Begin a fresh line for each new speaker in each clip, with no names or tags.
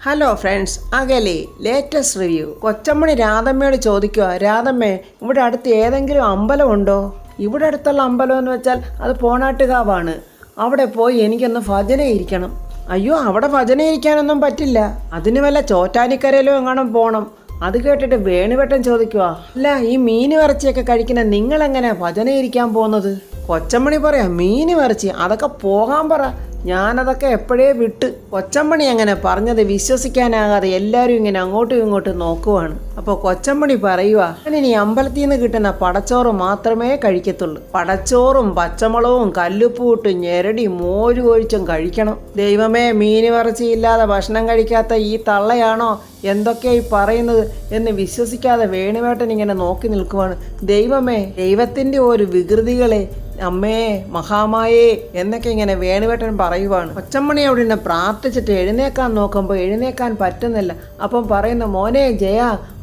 Hello friends, അകലെ latest review. കൊച്ചമ്മണി രാധമ്മയോട് ചോദിക്കുക, രാധമ്മേ, ഇവിടെ അടുത്ത് ഏതെങ്കിലും അമ്പലമുണ്ടോ? ഇവിടെ അടുത്തുള്ള അമ്പലം എന്ന് വെച്ചാൽ അത് പോണാട്ടുകാവാണ്. അവിടെ പോയി എനിക്കൊന്ന് ഭജന ഇരിക്കണം. അയ്യോ, അവിടെ ഭജന ഇരിക്കാനൊന്നും പറ്റില്ല. അതിന് വല്ല ചോറ്റാനിക്കരയിലോ എങ്ങാനും പോകണം. അത് കേട്ടിട്ട് വേണുവേട്ടൻ ചോദിക്കുക, അല്ല, ഈ മീൻ ഇറച്ചിയൊക്കെ കഴിക്കുന്ന നിങ്ങളെങ്ങനെ ഭജന ഇരിക്കാൻ പോകുന്നത്? കൊച്ചമ്മണി പറയാ, മീൻ ഇറച്ചി അതൊക്കെ പോകാൻ പറ, ഞാനതൊക്കെ എപ്പോഴേ വിട്ട്. കൊച്ചമ്മണി അങ്ങനെ പറഞ്ഞത് വിശ്വസിക്കാനാകാതെ എല്ലാവരും ഇങ്ങനെ അങ്ങോട്ടും ഇങ്ങോട്ടും നോക്കുവാണ്. അപ്പോൾ കൊച്ചമ്മണി പറയുക, ഞാനിനി അമ്പലത്തിൽ നിന്ന് കിട്ടുന്ന പടച്ചോറ് മാത്രമേ കഴിക്കത്തുള്ളൂ. പടച്ചോറും പച്ചമുളകും കല്ലുപ്പൂട്ടും ഞെരടി മോര് ഒഴിച്ചും കഴിക്കണം. ദൈവമേ, മീൻ ഇറച്ചിയില്ലാതെ ഭക്ഷണം കഴിക്കാത്ത ഈ തള്ളയാണോ എന്തൊക്കെയായി പറയുന്നത് എന്ന് വിശ്വസിക്കാതെ വേണുവേട്ടൻ ഇങ്ങനെ നോക്കി നിൽക്കുവാണ്. ദൈവമേ, ദൈവത്തിൻ്റെ ഒരു വികൃതികളെ, അമ്മേ മഹാമായേ എന്നൊക്കെ ഇങ്ങനെ വേണുവേട്ടൻ പറയുവാണ്. കൊച്ചമ്മണി അവിടെ നിന്ന് പ്രാർത്ഥിച്ചിട്ട് എഴുന്നേക്കാൻ നോക്കുമ്പോൾ എഴുന്നേക്കാൻ പറ്റുന്നില്ല. അപ്പം പറയുന്ന, മോനെ ജയ,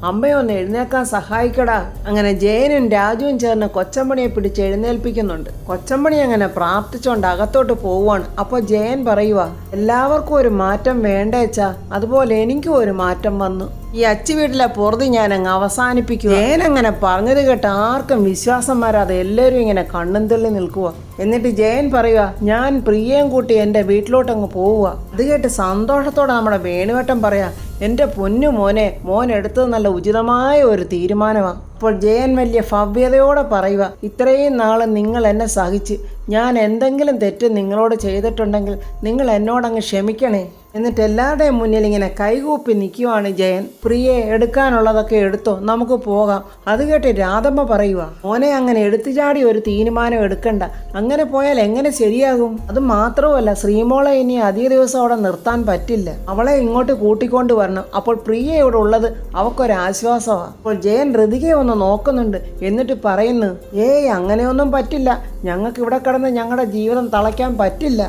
അമ്മയൊന്ന് എഴുന്നേക്കാൻ സഹായിക്കടാ. അങ്ങനെ ജയനും രാജുവും ചേർന്ന് കൊച്ചമ്മണിയെ പിടിച്ച് എഴുന്നേൽപ്പിക്കുന്നുണ്ട്. കൊച്ചമ്മണി അങ്ങനെ പ്രാർത്ഥിച്ചുകൊണ്ട് അകത്തോട്ട് പോവുകയാണ്. അപ്പോൾ ജയൻ പറയുക, എല്ലാവർക്കും ഒരു മാറ്റം വേണ്ടേച്ചാ, അതുപോലെ എനിക്കും ഒരു മാറ്റം വന്നു. ഈ അച്ചി വീട്ടിലെ പൊറുതി ഞാൻ അങ്ങ് അവസാനിപ്പിക്കുക. ജയൻ പറഞ്ഞത് കേട്ട് ആർക്കും വിശ്വാസം വരാതെ എല്ലാവരും ഇങ്ങനെ കണ്ണും തള്ളി നിൽക്കുക. എന്നിട്ട് ജയൻ പറയുക, ഞാൻ പ്രിയയും കൂട്ടി എൻ്റെ വീട്ടിലോട്ടങ്ങ് പോവുക. അത് കേട്ട് സന്തോഷത്തോടെ നമ്മുടെ വേണുവേട്ടൻ പറയാ, എൻ്റെ പൊന്നു മോനെ, മോൻ എടുത്തത് നല്ല ഉചിതമായ ഒരു തീരുമാനമാണ്. അപ്പോൾ ജയൻ വലിയ ഭവ്യതയോടെ പറയുക, ഇത്രയും നാൾ നിങ്ങൾ എന്നെ സഹിച്ച്, ഞാൻ എന്തെങ്കിലും തെറ്റ് നിങ്ങളോട് ചെയ്തിട്ടുണ്ടെങ്കിൽ നിങ്ങൾ എന്നോടങ്ങ് ക്ഷമിക്കണേ. എന്നിട്ട് എല്ലാവരുടെയും മുന്നിൽ ഇങ്ങനെ കൈകൂപ്പി നിൽക്കുവാണ് ജയൻ. പ്രിയെ, എടുക്കാനുള്ളതൊക്കെ എടുത്തോ, നമുക്ക് പോകാം. അത് കേട്ട് രാധമ്മ പറയുക, മോനെ, അങ്ങനെ എടുത്തുചാടി ഒരു തീരുമാനം എടുക്കണ്ട. അങ്ങനെ പോയാൽ എങ്ങനെ ശരിയാകും? അത് മാത്രമല്ല, ശ്രീമോളെ ഇനി അധിക ദിവസം അവിടെ നിർത്താൻ പറ്റില്ല. അവളെ ഇങ്ങോട്ട് കൂട്ടിക്കൊണ്ട് വരണം. അപ്പോൾ പ്രിയ ഇവിടെ ഉള്ളത് അവക്കൊരാശ്വാസമാണ്. അപ്പോൾ ജയൻ ഋതികയെ ഒന്ന് നോക്കുന്നുണ്ട്. എന്നിട്ട് പറയുന്നു, ഏയ്, അങ്ങനെയൊന്നും പറ്റില്ല. ഞങ്ങൾക്ക് ഇവിടെ കിടന്ന് ഞങ്ങളുടെ ജീവിതം തളയ്ക്കാൻ പറ്റില്ല.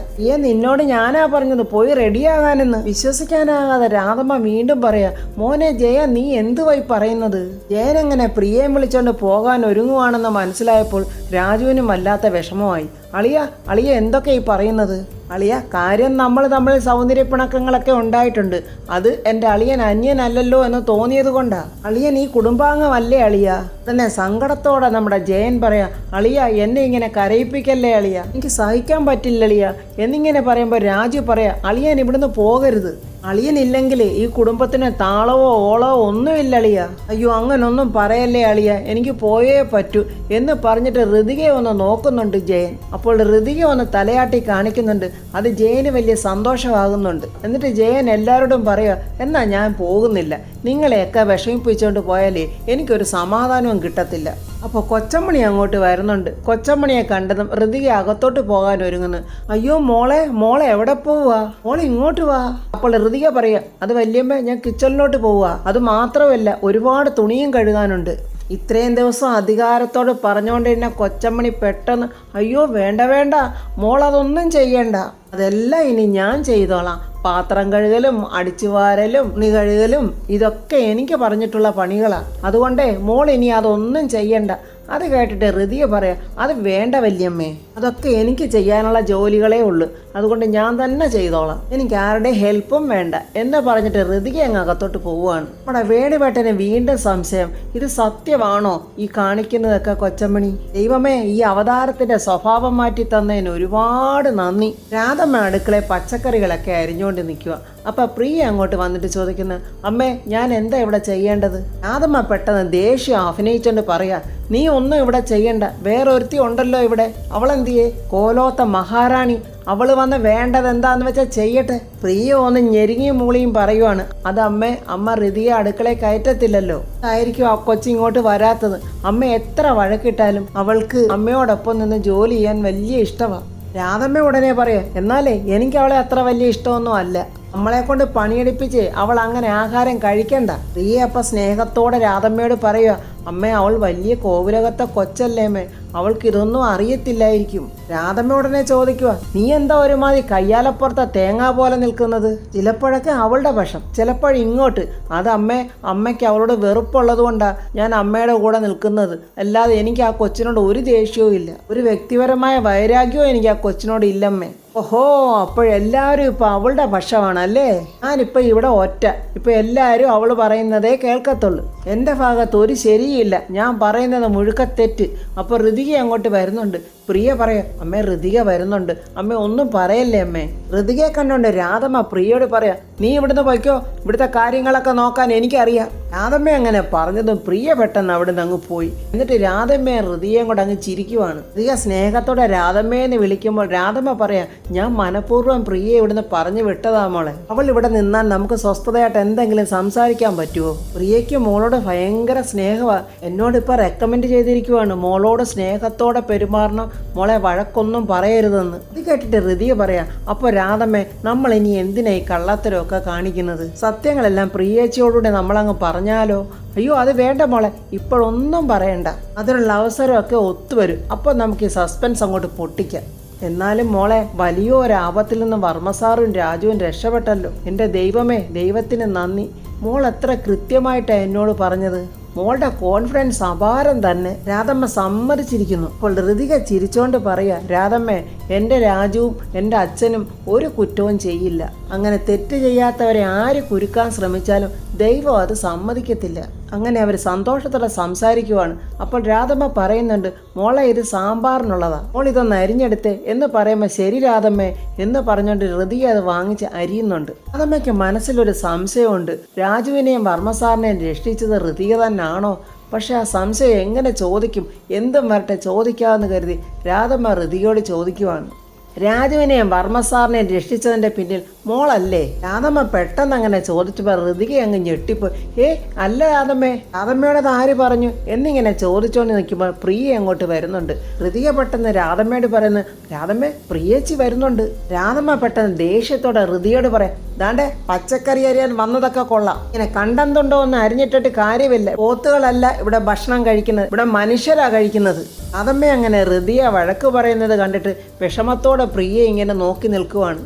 നിന്നോട് ഞാനാ പറഞ്ഞത് പോയി റെഡിയാകാനെന്ന്. വിശ്വസിക്കാനാകാതെ രാധമ്മ വീണ്ടും പറയാ, മോനെ ജയ, നീ എന്തുവായി പറയുന്നത്? ജയൻ അങ്ങനെ പ്രിയയെ വിളിച്ചോണ്ട് പോകാൻ ഒരുങ്ങുവാണെന്ന് മനസ്സിലായപ്പോൾ രാജുവിനും വല്ലാത്ത വിഷമമായി. അളിയ എന്തൊക്കെ ഈ പറയുന്നത്? അളിയ, കാര്യം നമ്മൾ തമ്മിൽ സൗന്ദര്യ പിണക്കങ്ങളൊക്കെ ഉണ്ടായിട്ടുണ്ട്. അത് എൻ്റെ അളിയൻ അന്യനല്ലല്ലോ എന്ന് തോന്നിയത് കൊണ്ടാ. അളിയൻ ഈ കുടുംബാംഗമല്ലേ അളിയ? തന്നെ സങ്കടത്തോടെ നമ്മുടെ ജയൻ പറയാ, അളിയ, എന്നെ ഇങ്ങനെ കരയിപ്പിക്കല്ലേ അളിയ, എനിക്ക് സഹിക്കാൻ പറ്റില്ല അളിയ എന്നിങ്ങനെ പറയുമ്പോൾ രാജു പറയാ, അളിയൻ ഇവിടുന്ന് പോകരുത്. അളിയനില്ലെങ്കിൽ ഈ കുടുംബത്തിന് താളവോ ഓളവോ ഒന്നുമില്ല അളിയ. അയ്യോ, അങ്ങനൊന്നും പറയല്ലേ അളിയ, എനിക്ക് പോയേ പറ്റൂ എന്ന് പറഞ്ഞിട്ട് ഋതികയെ ഒന്ന് നോക്കുന്നുണ്ട് ജയൻ. അപ്പോൾ ഋതിക ഒന്ന് തലയാട്ടി കാണിക്കുന്നുണ്ട്. അത് ജയന് വലിയ സന്തോഷമാകുന്നുണ്ട്. എന്നിട്ട് ജയൻ എല്ലാവരോടും പറയുക, എന്നാ ഞാൻ പോകുന്നില്ല. നിങ്ങളെയൊക്കെ വിഷമിപ്പിച്ചുകൊണ്ട് പോയാലേ എനിക്കൊരു സമാധാനവും കിട്ടത്തില്ല. അപ്പോൾ കൊച്ചമ്മണി അങ്ങോട്ട് വരുന്നുണ്ട്. കൊച്ചമ്മണിയെ കണ്ടതും ഋതിക അകത്തോട്ട് പോകാൻ ഒരുങ്ങുന്നു. അയ്യോ മോളെ എവിടെ പോവുക? മോളെ ഇങ്ങോട്ട് വാ. അപ്പോൾ ഋതിക പറയാ, അത് വല്യമ്മ, ഞാൻ കിച്ചണിലോട്ട് പോവുക. അത് മാത്രമല്ല, ഒരുപാട് തുണിയും കഴുകാനുണ്ട്. ഇത്രയും ദിവസം അധികാരത്തോട് പറഞ്ഞുകൊണ്ടിരുന്ന കൊച്ചമ്മണി പെട്ടെന്ന്, അയ്യോ വേണ്ട മോൾ അതൊന്നും ചെയ്യണ്ട, അതെല്ലാം ഇനി ഞാൻ ചെയ്തോളാം. പാത്രം കഴുകലും അടിച്ചുവാരലും തുണി കഴുകലും ഇതൊക്കെ എനിക്ക് പറഞ്ഞിട്ടുള്ള പണികളാണ്. അതുകൊണ്ടേ മോൾ ഇനി അതൊന്നും ചെയ്യണ്ട. അത് കേട്ടിട്ട് ഋതിക പറയാ, അത് വേണ്ട വല്യമ്മേ, അതൊക്കെ എനിക്ക് ചെയ്യാനുള്ള ജോലികളേ ഉള്ളൂ. അതുകൊണ്ട് ഞാൻ തന്നെ ചെയ്തോളാം, എനിക്ക് ആരുടെ ഹെൽപ്പും വേണ്ട എന്ന് പറഞ്ഞിട്ട് ഋതിക അങ്ങ് അകത്തോട്ട് പോവുകയാണ്. നമ്മുടെ വേണുവേട്ടന് വീണ്ടും സംശയം, ഇത് സത്യമാണോ ഈ കാണിക്കുന്നതൊക്കെ കൊച്ചമ്മണി? ദൈവമേ, ഈ അവതാരത്തിന്റെ സ്വഭാവം മാറ്റി തന്നതിന് ഒരുപാട് നന്ദി. രാധമ്മ അടുക്കളയിൽ പച്ചക്കറികളൊക്കെ അരിഞ്ഞുകൊണ്ട് നിൽക്കുക. അപ്പൊ പ്രിയ അങ്ങോട്ട് വന്നിട്ട് ചോദിക്കുന്നു, അമ്മേ, ഞാൻ എന്താ ഇവിടെ ചെയ്യേണ്ടത്? രാധമ്മ പെട്ടെന്ന് ദേഷ്യം അഭിനയിച്ചോണ്ട് പറയാ, നീ ഒന്നും ഇവിടെ ചെയ്യണ്ട, വേറൊരുത്തി ഉണ്ടല്ലോ ഇവിടെ, അവളെന്തിയേ? കോലോത്ത മഹാറാണി, അവള് വന്ന് വേണ്ടത് എന്താന്ന് വെച്ചാൽ ചെയ്യട്ടെ. പ്രിയ ഒന്ന് ഞെരുങ്ങിയും മൂളിയും പറയുവാണ്, അത് അമ്മ ഋതിയെ അടുക്കളയിൽ കയറ്റത്തില്ലല്ലോ, ആയിരിക്കും ആ കൊച്ചിങ്ങോട്ട് വരാത്തത്. അമ്മ എത്ര വഴക്കിട്ടാലും അവൾക്ക് അമ്മയോടൊപ്പം നിന്ന് ജോലി ചെയ്യാൻ വലിയ ഇഷ്ടമാണ്. രാധമ്മ ഉടനെ പറയാ, എന്നാലേ എനിക്ക് അവളെ അത്ര വലിയ ഇഷ്ടമൊന്നും അല്ല. നമ്മളെ കൊണ്ട് പണിയെടുപ്പിച്ച് അവൾ അങ്ങനെ ആഹാരം കഴിക്കണ്ട. പ്രിയ അപ്പം സ്നേഹത്തോടെ രാധമ്മയോട് പറയുക, അമ്മേ അവൾ വലിയ കോവിലകത്തെ കൊച്ചല്ലേ അമ്മേ, അവൾക്ക് ഇതൊന്നും അറിയത്തില്ലായിരിക്കും. രാധമ്മ ഉടനെ ചോദിക്കുക, നീ എന്താ ഒരുമാതിരി കയ്യാലപ്പുറത്തെ തേങ്ങ പോലെ നിൽക്കുന്നത്? ചിലപ്പോഴൊക്കെ അവളുടെ പക്ഷം, ചിലപ്പോഴിങ്ങോട്ട്. അത് അമ്മയ്ക്ക് അവളോട് വെറുപ്പുള്ളത് കൊണ്ടാണ് ഞാൻ അമ്മയുടെ കൂടെ നിൽക്കുന്നത്. അല്ലാതെ എനിക്ക് ആ കൊച്ചിനോട് ഒരു ദേഷ്യവും ഇല്ല, ഒരു വ്യക്തിപരമായ വൈരാഗ്യവും എനിക്ക് ആ കൊച്ചിനോട് ഇല്ലമ്മേ. ഓഹോ, അപ്പോഴെല്ലാവരും ഇപ്പം അവളുടെ പക്ഷമാണല്ലേ? ഞാനിപ്പോൾ ഇവിടെ ഒറ്റ. ഇപ്പം എല്ലാവരും അവൾ പറയുന്നതേ കേൾക്കത്തുള്ളൂ. എൻ്റെ ഭാഗത്ത് ഒരു ശരിയില്ല, ഞാൻ പറയുന്നത് മുഴുക്ക തെറ്റ്. അപ്പോൾ ഋതിക അങ്ങോട്ട് വരുന്നുണ്ട്. പ്രിയ പറയാം, അമ്മേ ഋതിക വരുന്നുണ്ട്, അമ്മ ഒന്നും പറയല്ലേ അമ്മേ. ഋതികയെ കണ്ടോണ്ട് രാധമ്മ പ്രിയയോട് പറയാം, നീ ഇവിടുന്ന് പോയിക്കോ, ഇവിടുത്തെ കാര്യങ്ങളൊക്കെ നോക്കാൻ എനിക്കറിയാം. രാധമ്മ അങ്ങനെ പറഞ്ഞതും പ്രിയ പെട്ടെന്ന് അവിടുന്ന് അങ്ങ് പോയി. എന്നിട്ട് രാധമ്മയെ ഋതികയും കൂടെ അങ്ങ് ചിരിക്കുവാണ്. ഋതിക സ്നേഹത്തോടെ രാധമ്മയെന്ന് വിളിക്കുമ്പോൾ രാധമ്മ പറയാം, ഞാൻ മനഃപൂർവ്വം പ്രിയയെ ഇവിടുന്ന് പറഞ്ഞു വിട്ടതാ മോളെ. അവൾ ഇവിടെ നിന്നാൽ നമുക്ക് സ്വസ്ഥതയായിട്ട് എന്തെങ്കിലും സംസാരിക്കാൻ പറ്റുമോ? പ്രിയയ്ക്ക് മോളോട് ഭയങ്കര സ്നേഹമാണ്. എന്നോടിപ്പോൾ റെക്കമെൻഡ് ചെയ്തിരിക്കുവാണ് മോളോട് സ്നേഹത്തോടെ പെരുമാറണം, മോളെ വഴക്കൊന്നും പറയരുതെന്ന്. ഇത് കേട്ടിട്ട് ഋതിക പറയാം, അപ്പോൾ രാധമ്മേ നമ്മൾ ഇനി എന്തിനാ ഈ കള്ളത്തരമൊക്കെ കാണിക്കുന്നത്? സത്യങ്ങളെല്ലാം പ്രിയേച്ചിയോടുകൂടെ നമ്മളങ്ങ് പറഞ്ഞാലോ? അയ്യോ അത് വേണ്ട മോളെ, ഇപ്പോഴൊന്നും പറയണ്ട, അതിനുള്ള അവസരമൊക്കെ ഒത്തുവരും, അപ്പോൾ നമുക്ക് ഈ സസ്പെൻസ് അങ്ങോട്ട് പൊട്ടിക്കാം. എന്നാലും മോളെ വലിയൊരാപത്തിൽ നിന്ന് വർമ്മസാറും രാജുവും രക്ഷപ്പെട്ടല്ലോ. എൻ്റെ ദൈവമേ, ദൈവത്തിന് നന്ദി. മോൾ എത്ര കൃത്യമായിട്ടാണ് എന്നോട് പറഞ്ഞത്. മോളുടെ കോൺഫിഡൻസ് അപാരം തന്നെ. രാധമ്മ സമ്മതിച്ചിരിക്കുന്നു. അപ്പോൾ ഋതിക ചിരിച്ചോണ്ട് പറയാ, രാധമ്മേ, എൻ്റെ രാജുവും എൻ്റെ അച്ഛനും ഒരു കുറ്റവും ചെയ്യില്ല. അങ്ങനെ തെറ്റ് ചെയ്യാത്തവരെ ആര് കുരുക്കാൻ ശ്രമിച്ചാലും ദൈവം അത് സമ്മതിക്കത്തില്ല. അങ്ങനെ അവർ സന്തോഷത്തോടെ സംസാരിക്കുവാണ്. അപ്പോൾ രാധമ്മ പറയുന്നുണ്ട്, മോളെ ഇത് സാമ്പാറിനുള്ളതാ, മോൾ ഇതൊന്ന് അരിഞ്ഞെടുത്തേ എന്ന് പറയുമ്പോൾ ശരി രാധമ്മേ എന്ന് പറഞ്ഞുകൊണ്ട് ഋതിക അത് വാങ്ങിച്ച് അരിയുന്നുണ്ട്. രാധമ്മയ്ക്ക് മനസ്സിലൊരു സംശയമുണ്ട്, രാജുവിനെയും വർമ്മസാറിനെയും രക്ഷിച്ചത് ഋതിക തന്നെയാണോ? പക്ഷെ ആ സംശയം എങ്ങനെ ചോദിക്കും? എന്തും വരട്ടെ ചോദിക്കാമെന്ന് കരുതി രാധമ്മ ഋതികയോട് ചോദിക്കുവാണ്, രാജുവിനെയും വർമ്മസാറിനെയും രക്ഷിച്ചതിൻ്റെ പിന്നിൽ മോളല്ലേ? രാധമ്മ പെട്ടെന്ന് അങ്ങനെ ചോദിച്ചപ്പോൾ ഋതിക അങ്ങ് ഞെട്ടിപ്പോയി. അല്ല രാധമ്മേ, രാധമ്മയോടത് ആര് പറഞ്ഞു എന്നിങ്ങനെ ചോദിച്ചോണ്ട് നിൽക്കുമ്പോൾ പ്രിയ അങ്ങോട്ട് വരുന്നുണ്ട്. ഋതിക പെട്ടെന്ന് രാധമ്മയോട് പറയുന്നു, രാധമ്മേ പ്രിയേച്ചി വരുന്നുണ്ട്. രാധമ്മ പെട്ടെന്ന് ദേഷ്യത്തോടെ ഋതിയോട് പറയാം, ദാണ്ടെ പച്ചക്കറി അരിയാൻ വന്നതൊക്കെ കൊള്ളാം, ഇങ്ങനെ കണ്ടെന്തുണ്ടോ എന്ന് അരിഞ്ഞിട്ടിട്ട് കാര്യമില്ല. പോത്തുകളല്ല ഇവിടെ ഭക്ഷണം കഴിക്കുന്നത്, ഇവിടെ മനുഷ്യരാ കഴിക്കുന്നത്. രാധമ്മ അങ്ങനെ ഋതിക വഴക്ക് പറയുന്നത് കണ്ടിട്ട് വിഷമത്തോടെ പ്രിയ ഇങ്ങനെ നോക്കി നിൽക്കുവാണ്.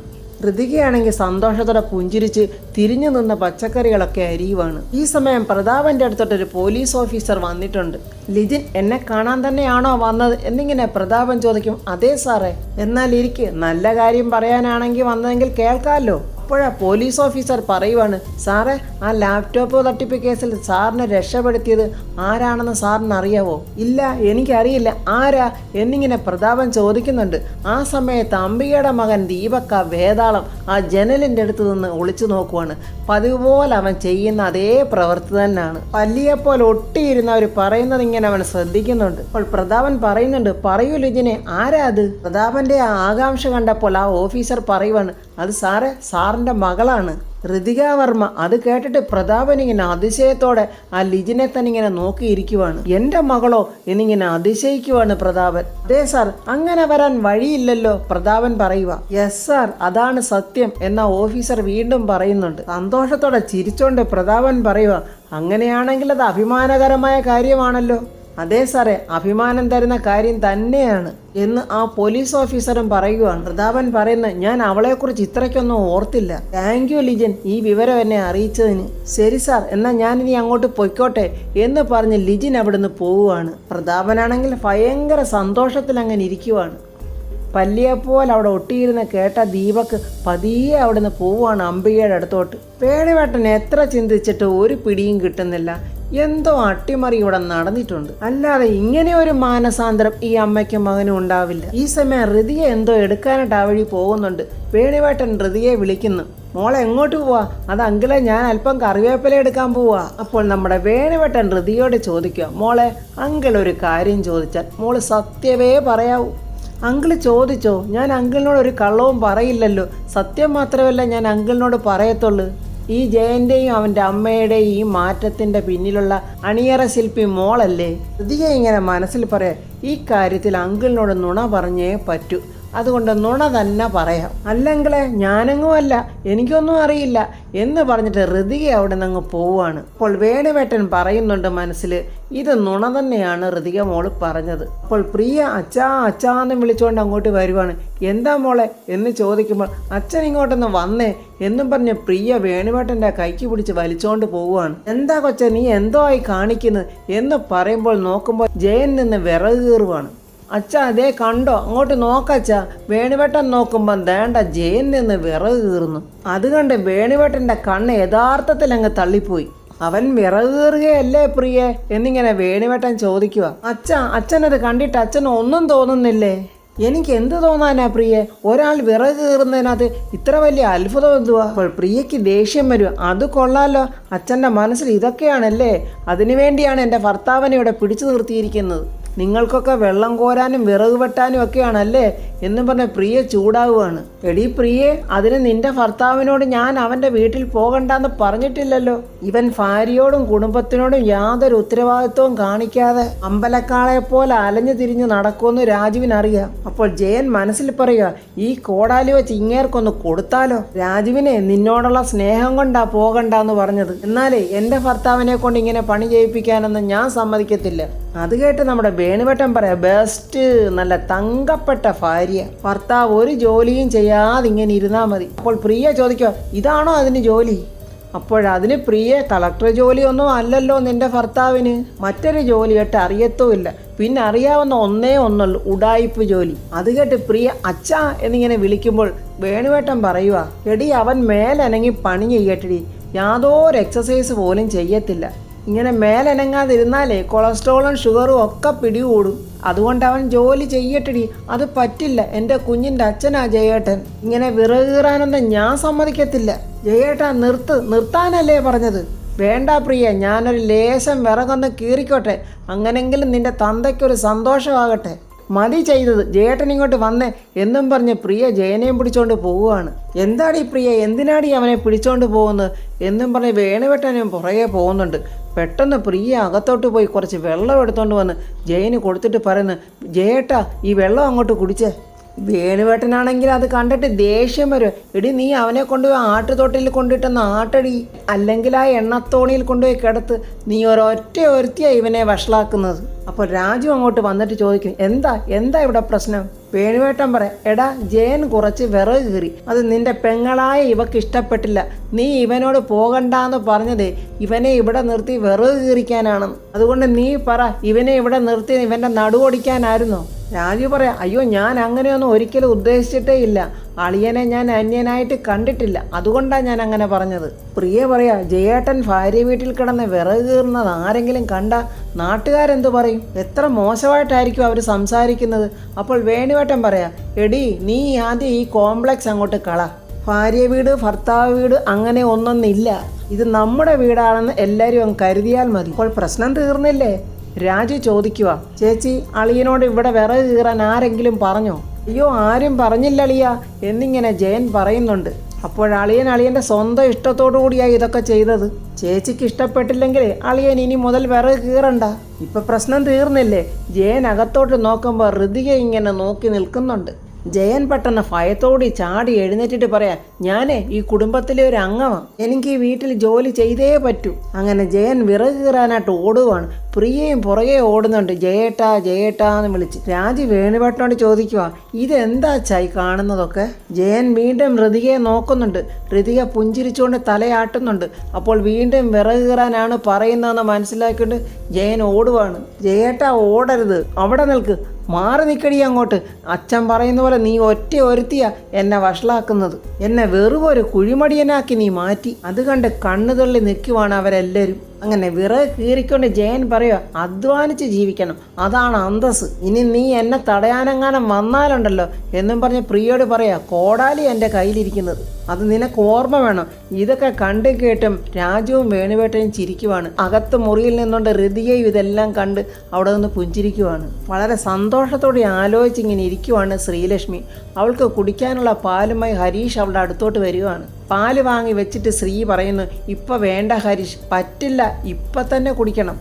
ഋതികയാണെങ്കിൽ സന്തോഷത്തോടെ പുഞ്ചിരിച്ച് തിരിഞ്ഞു നിന്ന പച്ചക്കറികളൊക്കെ അരിയുവാണ്. ഈ സമയം പ്രതാപന്റെ അടുത്തോട്ടൊരു പോലീസ് ഓഫീസർ വന്നിട്ടുണ്ട്. ലിജിൻ എന്നെ കാണാൻ തന്നെയാണോ വന്നത് എന്നിങ്ങനെ പ്രതാപൻ ചോദിക്കും. അതെ സാറേ. എന്നാൽ ഇരിക്ക്, നല്ല കാര്യം പറയാനാണെങ്കിൽ വന്നതെങ്കിൽ കേൾക്കാമല്ലോ. അപ്പോഴാ പോലീസ് ഓഫീസർ പറയുവാണ്, സാറേ ആ ലാപ്ടോപ്പ് തട്ടിപ്പ് കേസിൽ സാറിനെ രക്ഷപ്പെടുത്തിയത് ആരാണെന്ന് സാറിന് അറിയാവോ? ഇല്ല എനിക്കറിയില്ല, ആരാ എന്നിങ്ങനെ പ്രതാപൻ ചോദിക്കുന്നുണ്ട്. ആ സമയത്ത് അംബികയുടെ മകൻ ദീപക്ക വേതാളം ആ ജനലിൻ്റെ അടുത്ത് നിന്ന് ഒളിച്ചു നോക്കുവാണ്. പതിവ് പോലെ അവൻ ചെയ്യുന്ന അതേ പ്രവൃത്തി തന്നെയാണ്. പല്ലിയെപ്പോലെ ഒട്ടിയിരുന്നവർ പറയുന്നത് ഇങ്ങനെ അവൻ ശ്രദ്ധിക്കുന്നുണ്ട്. അപ്പോൾ പ്രതാപൻ പറയുന്നുണ്ട്, പറയൂ ലിജിനെ, ആരാ അത്? പ്രതാപന്റെ ആ ആകാംക്ഷ കണ്ടപ്പോൾ ആ ഓഫീസർ പറയുവാണ്, അത് സാറേ സാറിൻ്റെ മകളാണ് ഋതിക വർമ്മ. അത് കേട്ടിട്ട് പ്രതാപൻ ഇങ്ങനെ അതിശയത്തോടെ ആ ലിജിനെ തന്നെ ഇങ്ങനെ നോക്കിയിരിക്കുവാണ്. എൻ്റെ മകളോ എന്നിങ്ങനെ അതിശയിക്കുവാണ് പ്രതാപൻ. അതെ സാർ, അങ്ങനെ വരാൻ വഴിയില്ലല്ലോ പ്രതാപൻ പറയുക. യെസ് സാർ, അതാണ് സത്യം എന്ന ഓഫീസർ വീണ്ടും പറയുന്നുണ്ട്. സന്തോഷത്തോടെ ചിരിച്ചോണ്ട് പ്രതാപൻ പറയുക, അങ്ങനെയാണെങ്കിൽ അത് അഭിമാനകരമായ കാര്യമാണല്ലോ. അതെ സാറേ, അഭിമാനം തരുന്ന കാര്യം തന്നെയാണ് എന്ന് ആ പോലീസ് ഓഫീസറും പറയുവാണ്. പ്രതാപൻ പറയുന്നത്, ഞാൻ അവളെക്കുറിച്ച് ഇത്രയ്ക്കൊന്നും ഓർത്തില്ല. താങ്ക് യു ലിജൻ ഈ വിവരം എന്നെ അറിയിച്ചതിന്. ശരി സാർ, എന്നാൽ ഞാനിനി അങ്ങോട്ട് പൊയ്ക്കോട്ടെ എന്ന് പറഞ്ഞ് ലിജിൻ അവിടുന്ന് പോവുകയാണ്. പ്രതാപനാണെങ്കിൽ ഭയങ്കര സന്തോഷത്തിൽ അങ്ങനെ ഇരിക്കുവാണ്. പല്ലിയെപ്പോലെ അവിടെ ഒട്ടിയിരുന്ന് കേട്ട ദീപക് പതിയെ അവിടുന്ന് പോവുകയാണ് അംബികയുടെ അടുത്തോട്ട്. പേടിവേട്ടൻ എത്ര ചിന്തിച്ചിട്ട് ഒരു പിടിയും കിട്ടുന്നില്ല. എന്തോ അട്ടിമറി ഇവിടെ നടന്നിട്ടുണ്ട്. അല്ലാതെ ഇങ്ങനെ ഒരു മാനസാന്തരം ഈ അമ്മയ്ക്കും മകനും ഉണ്ടാവില്ല. ഈ സമയം ഋതിക എന്തോ എടുക്കാനായിട്ട് ആ വഴി പോകുന്നുണ്ട്. വേണിവേട്ടൻ ഋതികയെ വിളിക്കുന്നു. മോളെ എങ്ങോട്ട് പോവാ? അത് അങ്കിളെ, ഞാൻ അല്പം കറിവേപ്പില എടുക്കാൻ പോവാ. അപ്പോൾ നമ്മുടെ വേണിവേട്ടൻ ഋതികയോട് ചോദിക്കുക, മോളെ അങ്കിൾ ഒരു കാര്യം ചോദിച്ചാൽ മോള് സത്യമേ പറയാവൂ. അങ്കിള് ചോദിച്ചോ, ഞാൻ അങ്കിളിനോട് ഒരു കള്ളവും പറയില്ലല്ലോ, സത്യം മാത്രമല്ല ഞാൻ അങ്കിളിനോട് പറയത്തുള്ളൂ. ഈ ജയന്റെയും അവൻ്റെ അമ്മയുടെയും ഈ മാറ്റത്തിൻ്റെ പിന്നിലുള്ള അണിയറ ശില്പി മോളല്ലേ? ഋതിക ഇങ്ങനെ മനസ്സിൽ പറയാം, ഈ കാര്യത്തിൽ അങ്കിളിനോട് നുണ പറഞ്ഞേ പറ്റൂ. അതുകൊണ്ട് നുണ തന്നെ പറയാം. അല്ലെങ്കിലേ ഞാനെങ്ങും അല്ല, എനിക്കൊന്നും അറിയില്ല എന്ന് പറഞ്ഞിട്ട് ഋതിക അവിടെ നിന്ന് അങ്ങ് പോവുകയാണ്. അപ്പോൾ വേണുവേട്ടൻ പറയുന്നുണ്ട് മനസ്സിൽ, ഇത് നുണ തന്നെയാണ് ഋതിക മോള് പറഞ്ഞത്. അപ്പോൾ പ്രിയ അച്ഛാ അച്ഛാന്ന് വിളിച്ചുകൊണ്ട് അങ്ങോട്ട് വരുവാണ്. എന്താ മോളെ എന്ന് ചോദിക്കുമ്പോൾ അച്ഛൻ ഇങ്ങോട്ടൊന്ന് വന്നേ എന്നും പറഞ്ഞ് പ്രിയ വേണുവേട്ടൻ്റെ കൈക്ക് പിടിച്ച് വലിച്ചുകൊണ്ട് പോവുകയാണ്. എന്താ കൊച്ചെ നീ എന്തോ ആയി കാണിക്കുന്നത് എന്ന് പറയുമ്പോൾ നോക്കുമ്പോൾ ജയൻ നിന്ന് വിറക് കീറുവാണ്. അച്ഛാ അതേ കണ്ടോ, അങ്ങോട്ട് നോക്കച്ചാ. വേണുവേട്ടൻ നോക്കുമ്പം വേണ്ട ജയൻ നിന്ന് വിറക് കീറുന്നു. അത് കണ്ട് വേണുവേട്ടൻ്റെ കണ്ണ് യഥാർത്ഥത്തിൽ അങ്ങ് തള്ളിപ്പോയി. അവൻ വിറക് കീറുകയല്ലേ പ്രിയെ എന്നിങ്ങനെ വേണുവേട്ടൻ ചോദിക്കുക. അച്ഛനത് കണ്ടിട്ട് അച്ഛന് ഒന്നും തോന്നുന്നില്ലേ? എനിക്ക് എന്ത് തോന്നാനാ പ്രിയെ, ഒരാൾ വിറക് കീറുന്നതിനകത്ത് ഇത്ര വലിയ അത്ഭുതം എന്തുവാ? അപ്പോൾ പ്രിയയ്ക്ക് ദേഷ്യം വരും. അത് കൊള്ളാലോ, അച്ഛൻ്റെ മനസ്സിൽ ഇതൊക്കെയാണല്ലേ, അതിനുവേണ്ടിയാണ് എൻ്റെ ഭർത്താവിനെ ഇവിടെ പിടിച്ചു നിർത്തിയിരിക്കുന്നത്. നിങ്ങൾക്കൊക്കെ വെള്ളം കോരാനും വിറക് വെട്ടാനും ഒക്കെയാണല്ലേ എന്നും പറഞ്ഞ് പ്രിയ ചൂടാവുകയാണ്. എടീ പ്രിയെ, അതിന് നിന്റെ ഭർത്താവിനോട് ഞാൻ അവൻ്റെ വീട്ടിൽ പോകണ്ടെന്ന് പറഞ്ഞിട്ടില്ലല്ലോ. ഇവൻ ഭാര്യയോടും കുടുംബത്തിനോടും യാതൊരു ഉത്തരവാദിത്വവും കാണിക്കാതെ അമ്പലക്കാളെ പോലെ അലഞ്ഞു തിരിഞ്ഞ് നടക്കുമെന്ന് രാജുവിനറിയാം. അപ്പോൾ ജയൻ മനസ്സിൽ പറയുക, ഈ കോടാലി വെച്ച് ഇങ്ങേർക്കൊന്ന് കൊടുത്താലോ. രാജുവിനെ നിന്നോടുള്ള സ്നേഹം കൊണ്ടാ പോകണ്ടെന്ന് പറഞ്ഞത്. എന്നാലേ എൻ്റെ ഭർത്താവിനെ കൊണ്ട് ഇങ്ങനെ പണി ചെയ്യിപ്പിക്കാനൊന്നും ഞാൻ സമ്മതിക്കത്തില്ല. അത് കേട്ട് നമ്മുടെ വേണുവേട്ടൻ പറയാം, ബെസ്റ്റ്, നല്ല തങ്കപ്പെട്ട ഭാര്യ, ഭർത്താവ് ഒരു ജോലിയും ചെയ്യാതെ ഇങ്ങനെ ഇരുന്നാൽ മതി. അപ്പോൾ പ്രിയ ചോദിക്കുക, ഇതാണോ അതിന് ജോലി? അപ്പോഴതിന് പ്രിയ, കളക്ടർ ജോലിയൊന്നും അല്ലല്ലോ നിന്റെ ഭർത്താവിന്, മറ്റൊരു ജോലിയായിട്ട് അറിയത്തുമില്ല, പിന്നെ അറിയാവുന്ന ഒന്നേ ഒന്നുള്ളൂ, ഉഡായിപ്പ് ജോലി. അത് കേട്ട് പ്രിയ അച്ഛാ എന്നിങ്ങനെ വിളിക്കുമ്പോൾ വേണുവേട്ടൻ പറയുക, എടി അവൻ മേലനങ്ങി പണി ചെയ്യട്ടെടി, യാതൊരു എക്സസൈസ് പോലും ചെയ്യത്തില്ല. ഇങ്ങനെ മേലനങ്ങാതിരുന്നാലേ കൊളസ്ട്രോളും ഷുഗറും ഒക്കെ പിടികൂടും. അതുകൊണ്ട് അവൻ ജോലി ചെയ്യട്ടെടി. അത് പറ്റില്ല, എൻ്റെ കുഞ്ഞിൻ്റെ അച്ഛനാ ജയേട്ടൻ, ഇങ്ങനെ വിറകീറാനൊന്നും ഞാൻ സമ്മതിക്കത്തില്ല. ജയേട്ടാ നിർത്താനല്ലേ പറഞ്ഞത്? വേണ്ട പ്രിയ, ഞാനൊരു ലേശം വിറകൊന്ന് കീറിക്കോട്ടെ, അങ്ങനെങ്കിലും നിൻ്റെ തന്തയ്ക്കൊരു സന്തോഷമാകട്ടെ. മതി ചെയ്തത്, ജയേട്ടൻ ഇങ്ങോട്ട് വന്നേ എന്നും പറഞ്ഞ് പ്രിയ ജയനെയും പിടിച്ചോണ്ട് പോവുകയാണ്. എന്താടി പ്രിയ, എന്തിനാടി അവനെ പിടിച്ചോണ്ട് പോകുന്നത് എന്നും പറഞ്ഞ് വേണുവേട്ടനും പുറകെ പോകുന്നുണ്ട്. പെട്ടെന്ന് പ്രിയ അകത്തോട്ട് പോയി കുറച്ച് വെള്ളം എടുത്തോണ്ട് വന്ന് ജയന് കൊടുത്തിട്ട് പറയുന്നു, ജയേട്ടാ ഈ വെള്ളം അങ്ങോട്ട് കുടിച്ചേ. വേണുവേട്ടനാണെങ്കിൽ അത് കണ്ടിട്ട് ദേഷ്യം വരും. എടി നീ അവനെ കൊണ്ടുപോയി ആട്ടുതൊട്ടിൽ കൊണ്ടിട്ടെന്ന് ആട്ടടി, അല്ലെങ്കിൽ ആ എണ്ണത്തോണിയിൽ കൊണ്ടുപോയി കിടത്ത്, നീ ഒരുത്തിയാണ് ഇവനെ വഷളാക്കുന്നത്. അപ്പോൾ രാജു അങ്ങോട്ട് വന്നിട്ട് ചോദിക്കും, എന്താ ഇവിടെ പ്രശ്നം? വേണുവേട്ടൻ പറയാം, എടാ ജയൻ കുറച്ച് വിറക് കീറി, അത് നിന്റെ പെങ്ങളായ ഇവക്ക് ഇഷ്ടപ്പെട്ടില്ല, നീ ഇവനോട് പോകണ്ടെന്ന് പറഞ്ഞത് ഇവനെ ഇവിടെ നിർത്തി വിറക് കീറിക്കാനാണെന്ന്. അതുകൊണ്ട് നീ പറ, ഇവനെ ഇവിടെ നിർത്തി ഇവൻ്റെ നടുവൊടിക്കാനായിരുന്നോ? രാജു പറയാം, അയ്യോ ഞാൻ അങ്ങനെയൊന്നും ഒരിക്കലും ഉദ്ദേശിച്ചിട്ടേ ഇല്ല, അളിയനെ ഞാൻ അന്യനായിട്ട് കണ്ടിട്ടില്ല, അതുകൊണ്ടാണ് ഞാൻ അങ്ങനെ പറഞ്ഞത്. പ്രിയ പറയാ, ജയേട്ടൻ ഭാര്യ വീട്ടിൽ കിടന്ന് വിറക് കീറുന്നത് ആരെങ്കിലും കണ്ട നാട്ടുകാരെന്ത് പറയും? എത്ര മോശമായിട്ടായിരിക്കും അവർ സംസാരിക്കുന്നത്. അപ്പോൾ വേണുവേട്ടൻ പറയാ, എടി നീ ആദ്യം ഈ കോംപ്ലക്സ് അങ്ങോട്ട് കള, ഭാര്യ വീട് ഭർത്താവ് വീട് അങ്ങനെ ഒന്നൊന്നില്ല, ഇത് നമ്മുടെ വീടാണെന്ന് എല്ലാവരും അങ്ങ് കരുതിയാൽ മതി. അപ്പോൾ പ്രശ്നം തീർന്നില്ലേ? രാജു ചോദിക്കുക, ചേച്ചി അളിയനോട് ഇവിടെ വിറക് കീറാൻ ആരെങ്കിലും പറഞ്ഞോ? അയ്യോ ആരും പറഞ്ഞില്ല അളിയ എന്നിങ്ങനെ ജയൻ പറയുന്നുണ്ട്. അളിയൻ്റെ സ്വന്തം ഇഷ്ടത്തോടു കൂടിയാണ് ഇതൊക്കെ ചെയ്തത്. ചേച്ചിക്ക് ഇഷ്ടപ്പെട്ടില്ലെങ്കിൽ അളിയൻ ഇനി മുതൽ വിറക് കീറണ്ട. ഇപ്പം പ്രശ്നം തീർന്നില്ലേ? ജയൻ അകത്തോട്ട് നോക്കുമ്പോൾ ഋതിക ഇങ്ങനെ നോക്കി നിൽക്കുന്നുണ്ട്. ജയൻ പെട്ടെന്ന് ഭയത്തോടി ചാടി എഴുന്നേറ്റിട്ട് പറയാം, ഞാനേ ഈ കുടുംബത്തിലെ ഒരു അംഗമാണ്, എനിക്ക് ഈ വീട്ടിൽ ജോലി ചെയ്തേ പറ്റൂ. അങ്ങനെ ജയൻ വിറക് കീറാനായിട്ട് ഓടുവാണ്. പ്രിയയും പുറകെ ഓടുന്നുണ്ട്, ജയേട്ടാ എന്ന് വിളിച്ച്. രാജു വേണുവേട്ടനോട് ചോദിക്കുക, ഇതെന്താ ചായി കാണുന്നതൊക്കെ? ജയൻ വീണ്ടും ഋതികയെ നോക്കുന്നുണ്ട്. ഋതിക പുഞ്ചിരിച്ചുകൊണ്ട് തലയാട്ടുന്നുണ്ട്. അപ്പോൾ വീണ്ടും വിറക് കീറാനാണ് പറയുന്നതെന്ന് മനസ്സിലാക്കിയിട്ട് ജയൻ ഓടുവാണ്. ജയേട്ടാ ഓടരുത്, അവിടെ നിൽക്ക്, മാറി നിൽക്കടി അങ്ങോട്ട്. അച്ഛൻ പറയുന്ന പോലെ നീ ഒരുത്തിയാ എന്നെ വഷളാക്കുന്നത്, എന്നെ വെറും ഒരു കുഴിമടിയനാക്കി നീ മാറ്റി. അത് കണ്ട് കണ്ണു തള്ളി നിൽക്കുവാണ് അവരെല്ലാവരും. അങ്ങനെ വിറക് കീറിക്കൊണ്ട് ജയൻ പറയുക, അധ്വാനിച്ച് ജീവിക്കണം, അതാണ് അന്തസ്. ഇനി നീ എന്നെ തടയാനെങ്ങാനും വന്നാലുണ്ടല്ലോ എന്നും പറഞ്ഞ് പ്രിയോട് പറയാ, കോടാലി എൻ്റെ കയ്യിലിരിക്കുന്നത്, അത് നിനക്ക് ഓർമ്മ വേണം. ഇതൊക്കെ കണ്ടും കേട്ടും രാജുവും വേണുവേട്ടനും ചിരിക്കുവാണ്. അകത്ത് മുറിയിൽ നിന്നുകൊണ്ട് ഋതികയും ഇതെല്ലാം കണ്ട് അവിടെ നിന്ന് പുഞ്ചിരിക്കുവാണ്. വളരെ സന്തോഷത്തോടെ ആലോചിച്ചിങ്ങനെ ഇരിക്കുവാണ് ശ്രീലക്ഷ്മി. അവൾക്ക് കുടിക്കാനുള്ള പാലുമായി ഹരീഷ് അവളുടെ അടുത്തോട്ട് വരികയാണ്. പാല് വാങ്ങി വെച്ചിട്ട് ശ്രീ പറയുന്നു, ഇപ്പം വേണ്ട ഹരീഷ്, പറ്റില്ല, ഇപ്പം തന്നെ കുടിക്കണം.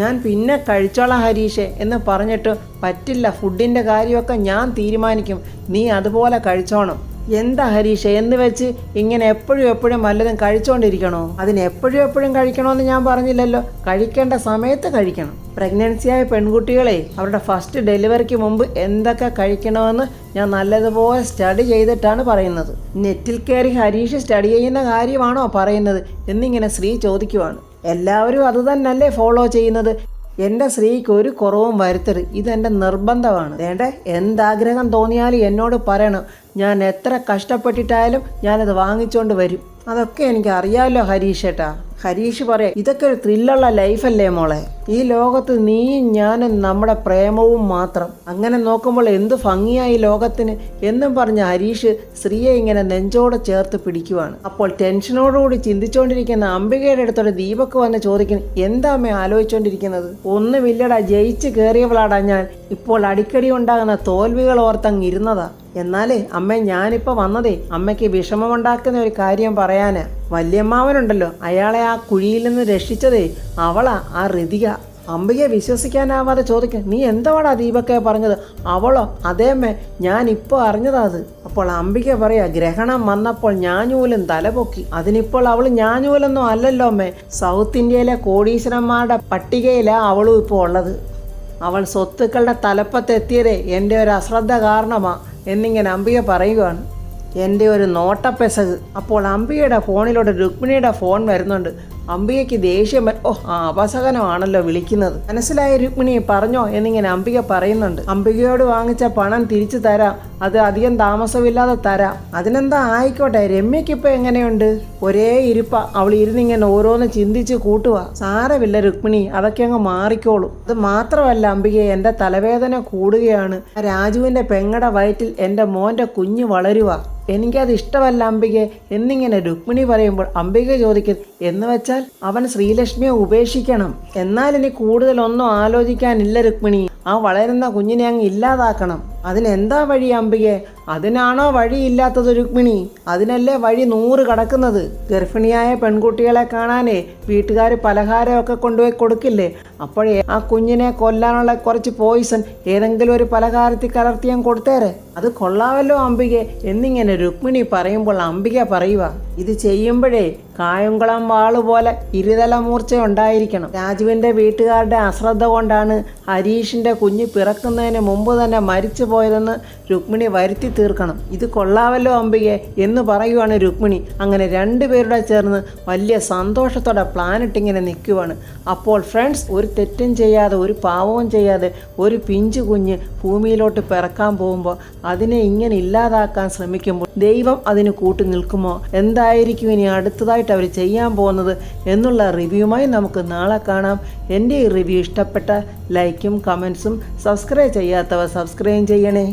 ഞാൻ പിന്നെ കഴിച്ചോളാം ഹരീഷേ എന്ന് പറഞ്ഞിട്ട് പറ്റില്ല, ഫുഡിൻ്റെ കാര്യമൊക്കെ ഞാൻ തീരുമാനിക്കും, നീ അതുപോലെ കഴിച്ചോണം. എന്താ ഹരീഷ എന്ന് വെച്ച് ഇങ്ങനെ എപ്പോഴും വല്ലതും കഴിച്ചുകൊണ്ടിരിക്കണോ? അതിന് എപ്പോഴും കഴിക്കണമെന്ന് ഞാൻ പറഞ്ഞില്ലല്ലോ. കഴിക്കേണ്ട സമയത്ത് കഴിക്കണം. പ്രഗ്നൻസിയായ പെൺകുട്ടികളെ അവരുടെ ഫസ്റ്റ് ഡെലിവറിക്ക് മുമ്പ് എന്തൊക്കെ കഴിക്കണമെന്ന് ഞാൻ നല്ലതുപോലെ സ്റ്റഡി ചെയ്തിട്ടാണ് പറയുന്നത്. നെറ്റിൽ കയറി ഹരീഷ് സ്റ്റഡി ചെയ്യുന്ന കാര്യമാണോ പറയുന്നത് എന്നിങ്ങനെ ശ്രീ ചോദിക്കുവാണ്. എല്ലാവരും അത് തന്നെയല്ലേ ഫോളോ ചെയ്യുന്നത്? എൻ്റെ സ്ത്രീക്ക് ഒരു കുറവും വരുത്തരുത്, ഇതെൻ്റെ നിർബന്ധമാണ്. വേണ്ടേ, എന്താഗ്രഹം തോന്നിയാലും എന്നോട് പറയണം. ഞാൻ എത്ര കഷ്ടപ്പെട്ടിട്ടായാലും ഞാനത് വാങ്ങിച്ചുകൊണ്ട് വരും. അതൊക്കെ എനിക്ക് അറിയാമല്ലോ ഹരീഷേട്ടാ. ഹരീഷ് പറയാം, ഇതൊക്കെ ഒരു ത്രില്ലുള്ള ലൈഫല്ലേ മോളെ. ഈ ലോകത്ത് നീയും ഞാനും നമ്മുടെ പ്രേമവും മാത്രം. അങ്ങനെ നോക്കുമ്പോൾ എന്ത് ഭംഗിയായി ലോകത്തിന് എന്നും പറഞ്ഞ ഹരീഷ് സ്ത്രീയെ ഇങ്ങനെ നെഞ്ചോടെ ചേർത്ത് പിടിക്കുവാണ്. അപ്പോൾ ടെൻഷനോടുകൂടി ചിന്തിച്ചുകൊണ്ടിരിക്കുന്ന അംബികയുടെ അടുത്തോടെ ദീപക് വന്ന് ചോദിക്കുന്നു, എന്താ അമ്മ ആലോചിച്ചുകൊണ്ടിരിക്കുന്നത്? ഒന്നുമില്ലടാ, ജയിച്ച് കയറിയവളാടാ ഞാൻ. ഇപ്പോൾ അടിക്കടി ഉണ്ടാകുന്ന തോൽവികൾ ഓർത്തങ്ങ് ഇരുന്നതാ. എന്നാലേ അമ്മ, ഞാനിപ്പോൾ വന്നതേ അമ്മയ്ക്ക് വിഷമമുണ്ടാക്കുന്ന ഒരു കാര്യം പറയാനാ. വല്യമ്മാവനുണ്ടല്ലോ, അയാളെ ആ കുഴിയിൽ നിന്ന് രക്ഷിച്ചതേ അവളാ, ആ ഋതിക. അംബികയെ വിശ്വസിക്കാനാവാതെ ചോദിക്കും, നീ എന്താടാ ദീപക്കെ പറഞ്ഞത്? അവളോ? അതേമ്മേ, ഞാനിപ്പോൾ അറിഞ്ഞതാ അത്. അപ്പോൾ അംബിക പറയാ, ഗ്രഹണം വന്നപ്പോൾ ഞാഞ്ഞൂലും തലപൊക്കി. അതിനിപ്പോൾ അവൾ ഞാഞ്ഞൂലൊന്നും അല്ലല്ലോ അമ്മേ, സൗത്ത് ഇന്ത്യയിലെ കോടീശ്വരന്മാരുടെ പട്ടികയിലാണ് അവളും ഇപ്പോൾ ഉള്ളത്. അവൾ സ്വത്തുക്കളുടെ തലപ്പത്തെത്തിയതേ എൻ്റെ ഒരു അശ്രദ്ധ കാരണമാ എന്നിങ്ങനെ അംബിക പറയുകയാണ്. എൻ്റെ ഒരു നോട്ടപ്പെസക്. അപ്പോൾ അംബികയുടെ ഫോണിലോട്ട് രുക്മിണിയുടെ ഫോൺ വരുന്നുണ്ട്. അംബികയ്ക്ക് ദേഷ്യം അപസകനമാണല്ലോ വിളിക്കുന്നത്. മനസ്സിലായ രുക്മിണി പറഞ്ഞോ എന്നിങ്ങനെ അംബിക പറയുന്നുണ്ട്. അംബികയോട് വാങ്ങിച്ച പണം തിരിച്ചു തരാം, അത് അധികം താമസമില്ലാതെ തരാം. അതിനെന്താ, ആയിക്കോട്ടെ. രമ്യക്കിപ്പോൾ എങ്ങനെയുണ്ട്? ഒരേ ഇരിപ്പ, അവൾ ഇരുന്നിങ്ങനെ ഓരോന്ന് ചിന്തിച്ച് കൂട്ടുക. സാരമില്ല രുക്മിണി, അതൊക്കെ അങ്ങ് മാറിക്കോളൂ. അത് മാത്രമല്ല അംബികയെ, എൻ്റെ തലവേദന കൂടുകയാണ്. രാജുവിൻ്റെ പെങ്ങടെ വയറ്റിൽ എൻ്റെ മോൻ്റെ കുഞ്ഞ് വളരുക. എനിക്കത് ഇഷ്ടമല്ല അംബികെ എന്നിങ്ങനെ രുക്മിണി പറയുമ്പോൾ അംബിക ചോദിക്കും, എന്ന് വെച്ചാൽ അവൻ ശ്രീലക്ഷ്മിയെ ഉപേക്ഷിക്കണം? എന്നാൽ ഇനി കൂടുതലൊന്നും ആലോചിക്കാനില്ല രുക്മിണി. ആ വളരുന്ന കുഞ്ഞിനെ അങ്ങ് ഇല്ലാതാക്കണം. അതിനെന്താ വഴി അംബികെ? അതിനാണോ വഴിയില്ലാത്തത് രുക്മിണി? അതിനല്ലേ വഴി 100 കിടക്കുന്നത്. ഗർഭിണിയായ പെൺകുട്ടികളെ കാണാനേ വീട്ടുകാർ പലഹാരമൊക്കെ കൊണ്ടുപോയി കൊടുക്കില്ലേ? അപ്പോഴേ ആ കുഞ്ഞിനെ കൊല്ലാനുള്ള കുറച്ച് പോയിസൺ ഏതെങ്കിലും ഒരു പലഹാരത്തിൽ കലർത്തി ഞാൻ കൊടുത്തേരെ. അത് കൊള്ളാമല്ലോ അംബികെ എന്നിങ്ങനെ രുക്മിണി പറയുമ്പോൾ അംബിക പറയുക, ഇത് ചെയ്യുമ്പോഴേ കായംകുളം വാളുപോലെ ഇരുതല മൂർച്ച ഉണ്ടായിരിക്കണം. രാജുവിൻ്റെ വീട്ടുകാരുടെ അശ്രദ്ധ കൊണ്ടാണ് ഹരീഷിൻ്റെ കുഞ്ഞ് പിറക്കുന്നതിന് മുമ്പ് തന്നെ മരിച്ചു പോയതെന്ന് രുക്മിണി വരുത്തി തീർക്കണം. ഇത് കൊള്ളാവല്ലോ അംബികെ എന്ന് പറയുവാണ് രുക്മിണി. അങ്ങനെ രണ്ടുപേരുടെ ചേർന്ന് വലിയ സന്തോഷത്തോടെ പ്ലാനിട്ടിങ്ങനെ നിൽക്കുവാണ്. അപ്പോൾ ഫ്രണ്ട്സ്, ഒരു തെറ്റും ചെയ്യാതെ, ഒരു പാവവും ചെയ്യാതെ ഒരു പിഞ്ചു കുഞ്ഞ് ഭൂമിയിലോട്ട് പിറക്കാൻ പോകുമ്പോൾ അതിനെ ഇങ്ങനെ ഇല്ലാതാക്കാൻ ശ്രമിക്കുമ്പോൾ ദൈവം അതിന് കൂട്ടു നിൽക്കുമോ? എന്തായിരിക്കും ഇനി അടുത്തതായിട്ട് അവർ ചെയ്യാൻ പോകുന്നത് എന്നുള്ള റിവ്യൂമായി നമുക്ക് നാളെ കാണാം. എൻ്റെ ഈ റിവ്യൂ ഇഷ്ടപ്പെട്ട ലൈക്കും കമൻസും, സബ്സ്ക്രൈബ് ചെയ്യാത്തവർ സബ്സ്ക്രൈബ് ചെയ്യണേ.